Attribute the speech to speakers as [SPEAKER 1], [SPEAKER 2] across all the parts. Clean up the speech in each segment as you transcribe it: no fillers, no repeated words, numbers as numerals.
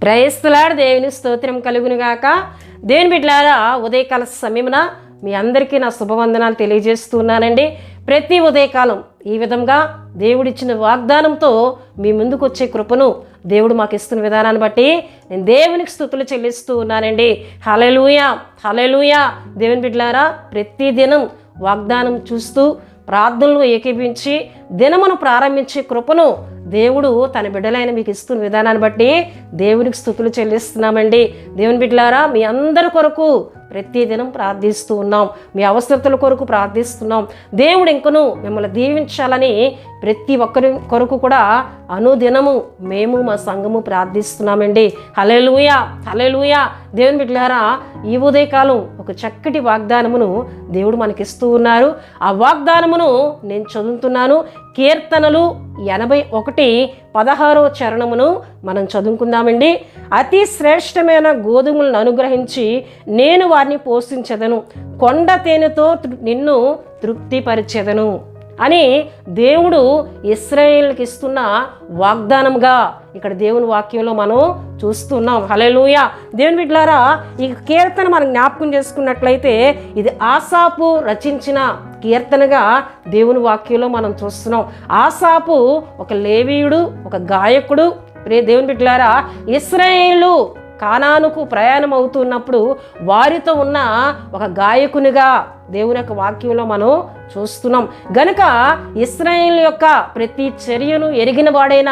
[SPEAKER 1] క్రైస్తలాడు దేవుని స్తోత్రం కలుగునుగాక. దేవుని బిడ్డలారా, ఉదయకాల సమయమున మీ అందరికీ నా శుభవందనాలు తెలియజేస్తున్నానండి. ప్రతి ఉదయకాలం ఈ విధంగా దేవుడిచ్చిన వాగ్దానంతో మీ ముందుకు వచ్చే కృపను దేవుడు మాకు ఇస్తున్న విధానాన్ని బట్టి నేను దేవునికి స్తుతులు చెల్లిస్తూ ఉన్నానండి. హల్లెలూయా, హల్లెలూయా. దేవుని బిడ్డలారా, ప్రతి దినం వాగ్దానం చూస్తూ ప్రార్థనలు ఏకీభించి దినమును ప్రారంభించే కృపను దేవుడు తన బిడ్డలైన మీకు ఇస్తున్న విధానాన్ని బట్టి దేవునికి స్తుతులు చెల్లిస్తున్నామండి. దేవుని బిడ్డలారా, మీ అందరి కొరకు ప్రతి దినం ప్రార్థిస్తూ ఉన్నాం. మీ అవసరతల కొరకు ప్రార్థిస్తున్నాం. దేవుడు ఇంకను మిమ్మల్ని దీవించాలని ప్రతి ఒక్కరి కొరకు కూడా అనుదినము మేము మా సంఘము ప్రార్థిస్తున్నామండి. హల్లెలూయా, హల్లెలూయా. దేవుని బిడ్డలారా, ఈ ఉదయకాలం ఒక చక్కటి వాగ్దానమును దేవుడు మనకిస్తూ ఉన్నారు. ఆ వాగ్దానమును నేను చదువుతున్నాను. కీర్తనలు 81:16 చరణమును మనం చదువుకుందామండి. అతి శ్రేష్టమైన గోధుమలను అనుగ్రహించి నేను వారిని పోషించెదను, కొండ తేనెతో నిన్ను తృప్తిపరిచెదను అని దేవుడు ఇశ్రాయేలుకి ఇస్తున్న వాగ్దానంగా ఇక్కడ దేవుని వాక్యంలో మనం చూస్తున్నాం. హల్లెలూయా. దేవుని బిడ్డలారా, ఈ కీర్తన మనం జ్ఞాపకం చేసుకున్నట్లయితే ఇది ఆసాపు రచించిన కీర్తనగా దేవుని వాక్యంలో మనం చూస్తున్నాం. ఆసాపు ఒక లేవీయుడు, ఒక గాయకుడు. దేవుని బిడ్డలారా, ఇశ్రాయేలు కానానుకు ప్రయాణం అవుతున్నప్పుడు వారితో ఉన్న ఒక గాయకునిగా దేవుని యొక్క వాక్యంలో మనం చూస్తున్నాం. గనుక ఇశ్రాయేలు యొక్క ప్రతి చర్యను ఎరిగిన వాడైన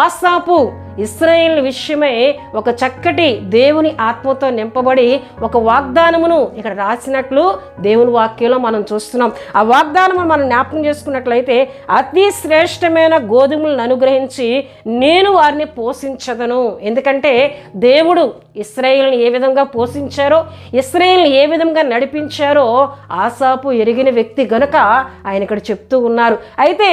[SPEAKER 1] ఆసాపు ఇశ్రాయేల్ విషయమై ఒక చక్కటి దేవుని ఆత్మతో నింపబడి ఒక వాగ్దానమును ఇక్కడ రాసినట్లు దేవుని వాక్యంలో మనం చూస్తున్నాం. ఆ వాగ్దానమును మనం జ్ఞాపకం చేసుకున్నట్లయితే అతి శ్రేష్టమైన గోధుమలను అనుగ్రహించి నేను వారిని పోషించదను. ఎందుకంటే దేవుడు ఇశ్రాయేల్ని ఏ విధంగా పోషించారో, ఇశ్రాయేల్ని ఏ విధంగా నడిపించారో ఆసాపు ఎరిగిన వ్యక్తి గనుక ఆయన ఇక్కడ చెప్తూ ఉన్నారు. అయితే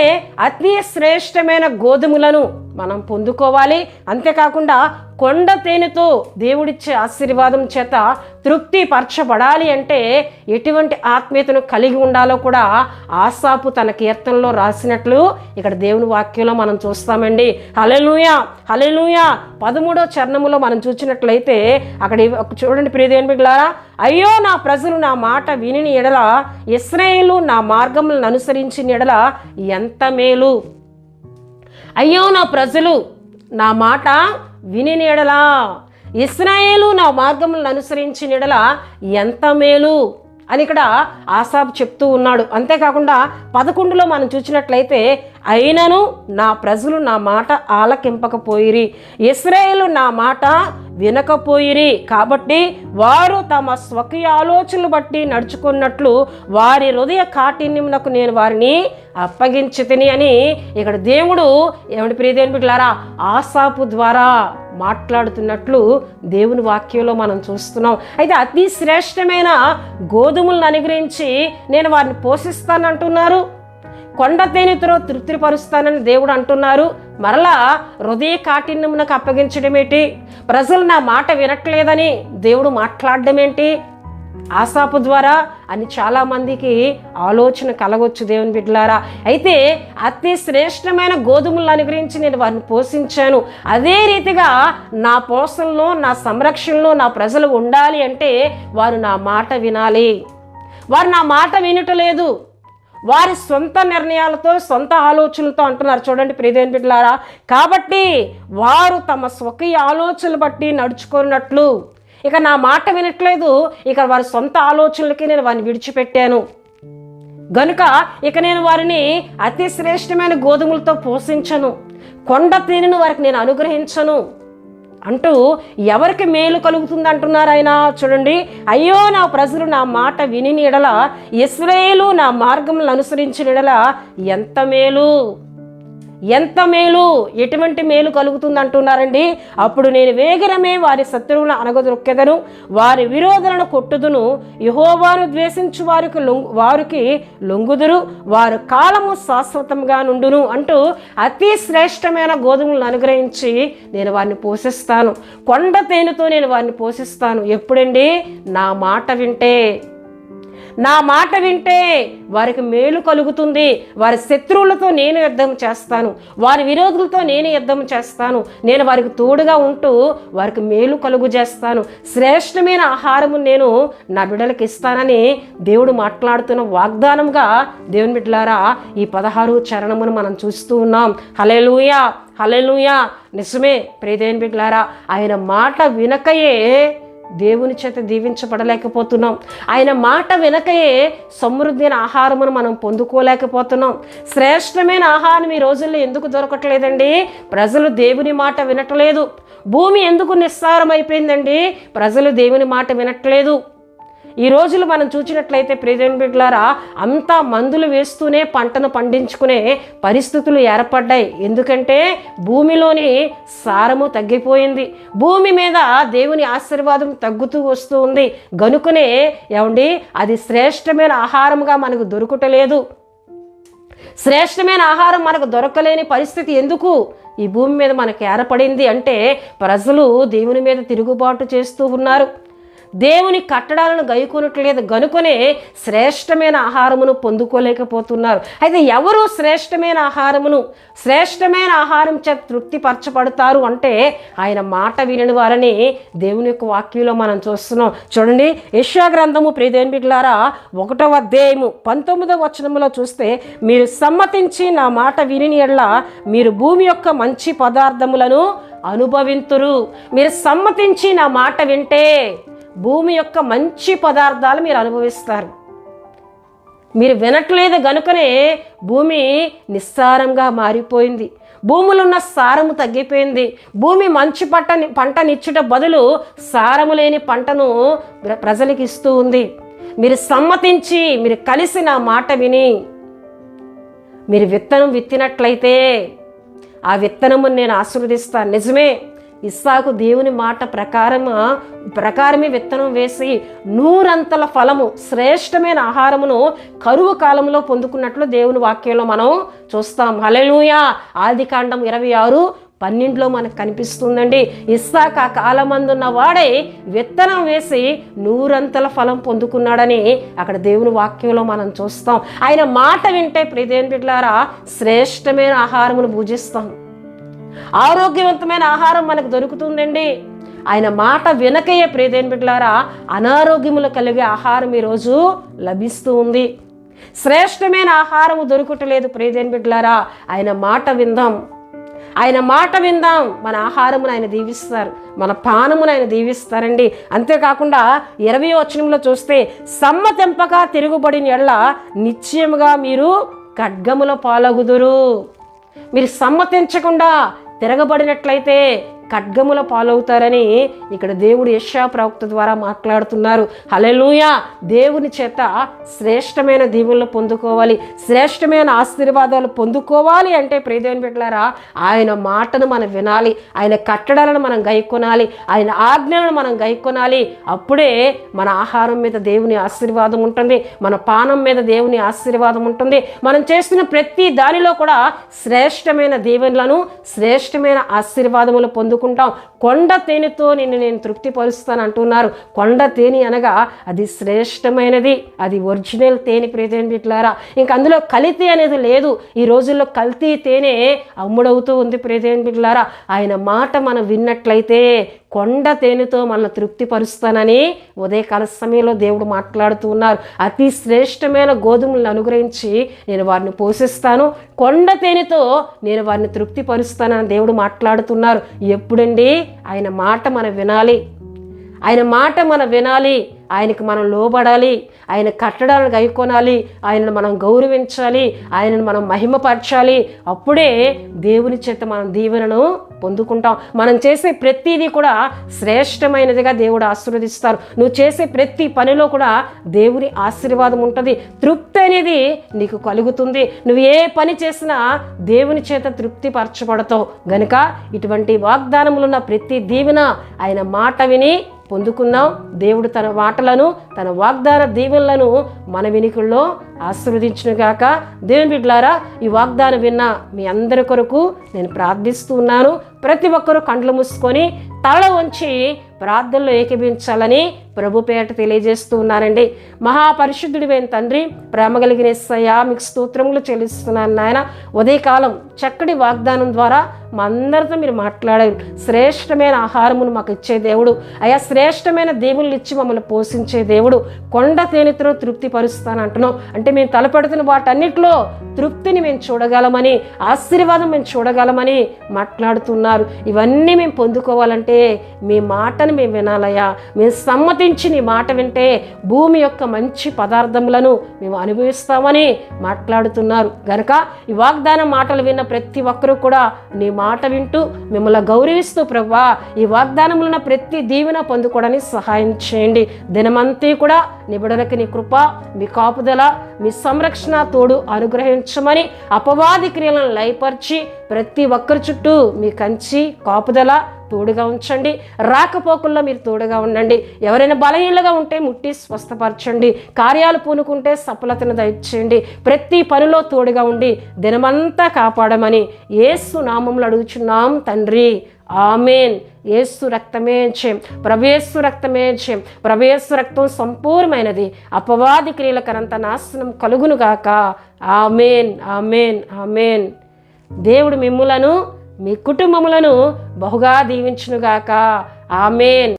[SPEAKER 1] అతి శ్రేష్టమైన గోధుమలను మనం పొందుకోవాలి. అంతేకాకుండా కొండ తేనెతో దేవుడిచ్చే ఆశీర్వాదం చేత తృప్తి పరచబడాలి అంటే ఎటువంటి ఆత్మీయతను కలిగి ఉండాలో కూడా ఆసాపు తన కీర్తనలో రాసినట్లు ఇక్కడ దేవుని వాక్యంలో మనం చూస్తామండి. హల్లెలూయా, హల్లెలూయా. 13వ చరణములో మనం చూసినట్లయితే అక్కడ చూడండి ప్రియ దేవుని బిడ్డలారా, అయ్యో నా ప్రజలు నా మాట విని ఎడల, ఇశ్రాయేలు నా మార్గములను అనుసరించిన ఎడల ఎంత మేలు. అయ్యో నా ప్రజలు నా మాట విని ఎడలా, ఇశ్రాయేలు నా మార్గములను అనుసరించిన ఎడల ఎంత మేలు అని ఇక్కడ ఆసాపు చెప్తూ ఉన్నాడు. అంతేకాకుండా 11లో మనం చూసినట్లయితే అయినను నా ప్రజలు నా మాట ఆలకింపకపోయిరి, ఇశ్రాయేలు నా మాట వినకపోయిరి, కాబట్టి వారు తమ స్వకీయ ఆలోచనలు బట్టి నడుచుకున్నట్లు వారి హృదయ కాఠిన్యమునకు నేను వారిని అప్పగించితిని అని ఇక్కడ దేవుడు ప్రియ దేవుని బిడ్డలారా ఆసాపు ద్వారా మాట్లాడుతున్నట్లు దేవుని వాక్యంలో మనం చూస్తున్నాం. అయితే అతి శ్రేష్టమైన గోధుమలను అనుగ్రహించి నేను వారిని పోషిస్తానంటున్నారు, కొండ తేనెతో తృప్తిపరుస్తానని దేవుడు అంటున్నారు. మరలా హృదయ కాఠిన్యమునకు అప్పగించడం ఏంటి? ప్రజలు నా మాట వినట్లేదని దేవుడు మాట్లాడడం ఏంటి ఆసాపు ద్వారా అని చాలామందికి ఆలోచన కలగొచ్చు దేవుని బిడ్డలారా. అయితే అతి శ్రేష్టమైన గోధుమలను అనుగ్రహించి నేను వారిని పోషించాను. అదే రీతిగా నా పోషణలో, నా సంరక్షణలో నా ప్రజలు ఉండాలి అంటే వారు నా మాట వినాలి. వారు నా మాట వినటలేదు, వారి సొంత నిర్ణయాలతో సొంత ఆలోచనలతో అంటున్నారు. చూడండి ప్రియ దేవుని బిడ్డలారా, కాబట్టి వారు తమ స్వకీయ ఆలోచనలు బట్టి నడుచుకున్నట్లు, ఇక నా మాట వినట్లేదు, ఇక వారి సొంత ఆలోచనలకి నేను వారిని విడిచిపెట్టాను గనుక ఇక నేను వారిని అతి శ్రేష్టమైన గోధుమలతో పోషించను, కొండ తేనెను వారికి నేను అనుగ్రహించను అంటూ ఎవరికి మేలు కలుగుతుంది అంటున్నారు ఆయన. చూడండి, అయ్యో నా ప్రజలు నా మాట విని ఎడల, ఇశ్రాయేలు నా మార్గములను అనుసరించిన ఎడల ఎంత మేలు, ఎంత మేలు, ఎటువంటి మేలు కలుగుతుంది అంటున్నారండి. అప్పుడు నేను వేగరమే వారి శత్రువులను అనగదొక్కెదను, వారి విరోధులను కొట్టుదును, యెహోవాను ద్వేషించు వారికి లొంగుదురు, వారు కాలము శాశ్వతంగా నుండును అంటూ అతి శ్రేష్టమైన గోధుమలను అనుగ్రహించి నేను వారిని పోషిస్తాను, కొండ తేనెతో నేను వారిని పోషిస్తాను. ఎప్పుడండి? నా మాట వింటే. నా మాట వింటే వారికి మేలు కలుగుతుంది. వారి శత్రువులతో నేను యుద్ధం చేస్తాను, వారి విరోధులతో నేను యుద్ధం చేస్తాను. నేను వారికి తోడుగా ఉంటూ వారికి మేలు కలుగు చేస్తాను. శ్రేష్టమైన ఆహారము నేను నా బిడ్డలకు ఇస్తానని దేవుడు మాట్లాడుతున్న వాగ్దానంగా దేవుని బిడ్డలారా ఈ 16 చరణమును మనం చూస్తూ ఉన్నాం. హల్లెలూయా, హల్లెలూయా. నిజమే ప్రియదేవుని బిడ్డలారా, ఆయన మాట వినకయే దేవుని చేత దీవించబడలేకపోతున్నాం. ఆయన మాట వెనకయే సమృద్ధి ఆహారమును మనం పొందుకోలేకపోతున్నాం. శ్రేష్టమైన ఆహారం ఈ రోజుల్లో ఎందుకు దొరకట్లేదండి? ప్రజలు దేవుని మాట వినట్లేదు. భూమి ఎందుకు నిస్సారం అయిపోయిందండి? ప్రజలు దేవుని మాట వినట్లేదు. ఈ రోజులు మనం చూసినట్లయితే ప్రియదేవుని బిడ్డలారా, అంతా మందులు వేస్తూనే పంటను పండించుకునే పరిస్థితులు ఏర్పడ్డాయి. ఎందుకంటే భూమిలోని సారము తగ్గిపోయింది, భూమి మీద దేవుని ఆశీర్వాదం తగ్గుతూ వస్తూ ఉంది. గనుకనే ఏమండి అది శ్రేష్టమైన ఆహారంగా మనకు దొరకటలేదు. శ్రేష్టమైన ఆహారం మనకు దొరకలేని పరిస్థితి ఎందుకు ఈ భూమి మీద మనకు ఏర్పడింది అంటే, ప్రజలు దేవుని మీద తిరుగుబాటు చేస్తూ ఉన్నారు, దేవుని కట్టడాలను గైకొనట్లేదు. గనుకనే శ్రేష్టమైన ఆహారమును పొందుకోలేకపోతున్నారు. అయితే ఎవరు శ్రేష్టమైన ఆహారం చేత తృప్తిపరచబడతారు అంటే, ఆయన మాట వినని వారని దేవుని యొక్క వాక్యంలో మనం చూస్తున్నాం. చూడండి, యెషయా గ్రంథము ప్రియదేవుని బిడ్డలారా 1వ అధ్యాయము 19వ వచనంలో చూస్తే, మీరు సమ్మతించి నా మాట విని ఎడల మీరు భూమి యొక్క మంచి పదార్థములను అనుభవింతురు. మీరు సమ్మతించి నా మాట వింటే భూమి యొక్క మంచి పదార్థాలు మీరు అనుభవిస్తారు. మీరు వినట్లేదు గనుకనే భూమి నిస్సారంగా మారిపోయింది. భూమిలో ఉన్న సారము తగ్గిపోయింది. భూమి మంచి పంటనిచ్చుట బదులు సారము లేని పంటను ప్రజలకు ఇస్తూ ఉంది. మీరు సమ్మతించి, మీరు కలిసి నా మాట విని మీరు విత్తనం విత్తినట్లయితే ఆ విత్తనము నేను ఆశీర్వదిస్తాను. నిజమే, ఇస్సాకు దేవుని మాట ప్రకారమే విత్తనం వేసి 100 ఫలము, శ్రేష్టమైన ఆహారమును కరువు కాలంలో పొందుకున్నట్లు దేవుని వాక్యంలో మనం చూస్తాం. హల్లెలూయా. ఆదికాండం 26:12 మనకు కనిపిస్తుందండి. ఇస్సాకు ఆ కాలమందున్న వాడే విత్తనం వేసి 100 ఫలం పొందుకున్నాడని అక్కడ దేవుని వాక్యంలో మనం చూస్తాం. ఆయన మాట వింటే ప్రియదేవుని బిడ్డలారా శ్రేష్టమైన ఆహారమును భుజిస్తాం. ఆరోగ్యవంతమైన ఆహారం మనకు దొరుకుతుందండి. ఆయన మాట వినకయే ప్రియదేవుని బిడ్డలారా అనారోగ్యములు కలిగే ఆహారం ఈరోజు లభిస్తూ ఉంది. శ్రేష్టమైన ఆహారము దొరుకుటలేదు ప్రియదేవుని బిడ్డలారా. ఆయన మాట విందాం, ఆయన మాట విందాం. మన ఆహారమును ఆయన దీవిస్తారు, మన పానమును ఆయన దీవిస్తారండి. అంతేకాకుండా 20వ వచనంలో చూస్తే, సమ్మతింపక తిరుగుబడిన ఎడల నిశ్చయముగా మీరు ఖడ్గముల పాలగుదురు. మీరు సమ్మతించకుండా తిరగబడినట్లయితే ఖడ్గముల పాలవుతారని ఇక్కడ దేవుడు యెషయా ప్రవక్త ద్వారా మాట్లాడుతున్నారు. హల్లెలూయా. దేవుని చేత శ్రేష్టమైన దీవెనలు పొందుకోవాలి, శ్రేష్టమైన ఆశీర్వాదాలు పొందుకోవాలి అంటే ప్రియదేవుని బిడ్డలారా ఆయన మాటను మనం వినాలి, ఆయన కట్టడాలను మనం గైకొనాలి, ఆయన ఆజ్ఞలను మనం గైకొనాలి. అప్పుడే మన ఆహారం మీద దేవుని ఆశీర్వాదం ఉంటుంది, మన పానం మీద దేవుని ఆశీర్వాదం ఉంటుంది. మనం చేస్తున్న ప్రతి దానిలో కూడా శ్రేష్టమైన దీవెనలను, శ్రేష్టమైన ఆశీర్వాదములు పొందుకుంటాం. కొండ తేనెతో నేను తృప్తిపరుస్తాను అంటున్నారు. కొండ తేనె అనగా అది శ్రేష్టమైనది, అది ఒరిజినల్ తేనె ప్రియదేవుని బిడ్డలారా. ఇంక అందులో కల్తీ అనేది లేదు. ఈ రోజుల్లో కల్తీ తేనె అమ్ముడవుతూ ఉంది ప్రియదేవుని బిడ్డలారా. ఆయన మాట మనం విన్నట్లయితే కొండ తేనెతో మనల్ని తృప్తిపరుస్తానని ఉదయకాల సమయంలో దేవుడు మాట్లాడుతూ ఉన్నారు. అతి శ్రేష్టమైన గోధుమలను అనుగ్రహించి నేను వారిని పోషిస్తాను, కొండ తేనెతో నేను వారిని తృప్తిపరుస్తానని దేవుడు మాట్లాడుతున్నారు. ఎప్పుడండి? ఆయన మాట మనం వినాలి, ఆయన మాట మనం వినాలి, ఆయనకు మనం లోబడాలి, ఆయన కట్టడాలను గైకొనాలి, ఆయనను మనం గౌరవించాలి, ఆయనను మనం మహిమపరచాలి. అప్పుడే దేవుని చేత మనం దీవెనను పొందుకుంటాం. మనం చేసే ప్రతిదీ కూడా శ్రేష్టమైనదిగా దేవుడు ఆశీర్వదిస్తారు. నువ్వు చేసే ప్రతి పనిలో కూడా దేవుని ఆశీర్వాదం ఉంటుంది, తృప్తి అనేది నీకు కలుగుతుంది. నువ్వు ఏ పని చేసినా దేవుని చేత తృప్తి పరచబడతావు. గనుక ఇటువంటి వాగ్దానములున్న ప్రతి దీవెన ఆయన మాట విని పొందుకుందాం. దేవుడు తన మాటలను, తన వాగ్దాన దీవెనలను మన వినికుల్లో ఆశీర్వదించునుగాక. దేవుని బిడ్డలారా, ఈ వాగ్దానం విన్న మీ అందరి కొరకు నేను ప్రార్థిస్తూ ఉన్నాను. ప్రతి ఒక్కరూ కండ్లు మూసుకొని తల వంచి ప్రార్థనలో ఏకీభించాలని ప్రభు పేట తెలియజేస్తూ ఉన్నానండి. మహాపరిశుద్ధుడివైన తండ్రి, ప్రేమ కలిగిన యేసయ్యా, మీకు స్తోత్రములు చెల్లిస్తున్నాను నాయన. ఉదయకాలం చక్కటి వాగ్దానం ద్వారా మా అందరితో మీరు మాట్లాడారు. శ్రేష్టమైన ఆహారమును మాకు ఇచ్చే దేవుడు అయా, శ్రేష్టమైన దేవుళ్ళు ఇచ్చి మమ్మల్ని పోషించే దేవుడు, కొండ తేనెతో తృప్తి పరుస్తానంటున్నాం. అంటే మేము తలపెడుతున్న వాటన్నిటిలో తృప్తిని మేము చూడగలమని, ఆశీర్వాదం మేము చూడగలమని మాట్లాడుతున్నారు. ఇవన్నీ మేము పొందుకోవాలంటే మీ మాటను మేము వినాలయ్యా. మేము సమ్మతించి నీ మాట వింటే భూమి యొక్క మంచి పదార్థములను మేము అనుభవిస్తామని మాట్లాడుతున్నారు గనక ఈ వాగ్దాన మాటలు విన్న ప్రతి ఒక్కరూ కూడా నీ మాట వింటూ మిమ్మల్ని గౌరవిస్తూ ప్రభువా ఈ వాగ్దానములను ప్రతి దీవెన పొందుకోవడానికి సహాయం చేయండి. దినమంతా కూడా నిబిడలకు నీ కృప, మీ కాపుదల, మీ సంరక్షణ తోడు అనుగ్రహించమని అపవాది క్రియలను లయపరిచి ప్రతి ఒక్కరి చుట్టూ మీ కంచి కాపుదల తోడుగా ఉంచండి. రాకపోకల్లో మీరు తోడుగా ఉండండి. ఎవరైనా బలహీనలుగా ఉంటే ముట్టి స్వస్థపరచండి. కార్యాలు పూనుకుంటే సఫలతను దయచేయండి. ప్రతి పనిలో తోడుగా ఉండి దినమంతా కాపాడమని యేసు నామములో అడుగుచున్నాం తండ్రి, ఆమేన్. యేసు రక్తమే జయం, ప్రవేశు రక్తమే జయం. ప్రవేశు రక్తం సంపూర్ణమైనది. అపవాది క్రియలకరంత నాశనం కలుగునుగాక. ఆమేన్, ఆమేన్, ఆమేన్. దేవుడు మిమ్ములను మీ కుటుంబములను బహుగా దీవించునుగాక. ఆమేన్.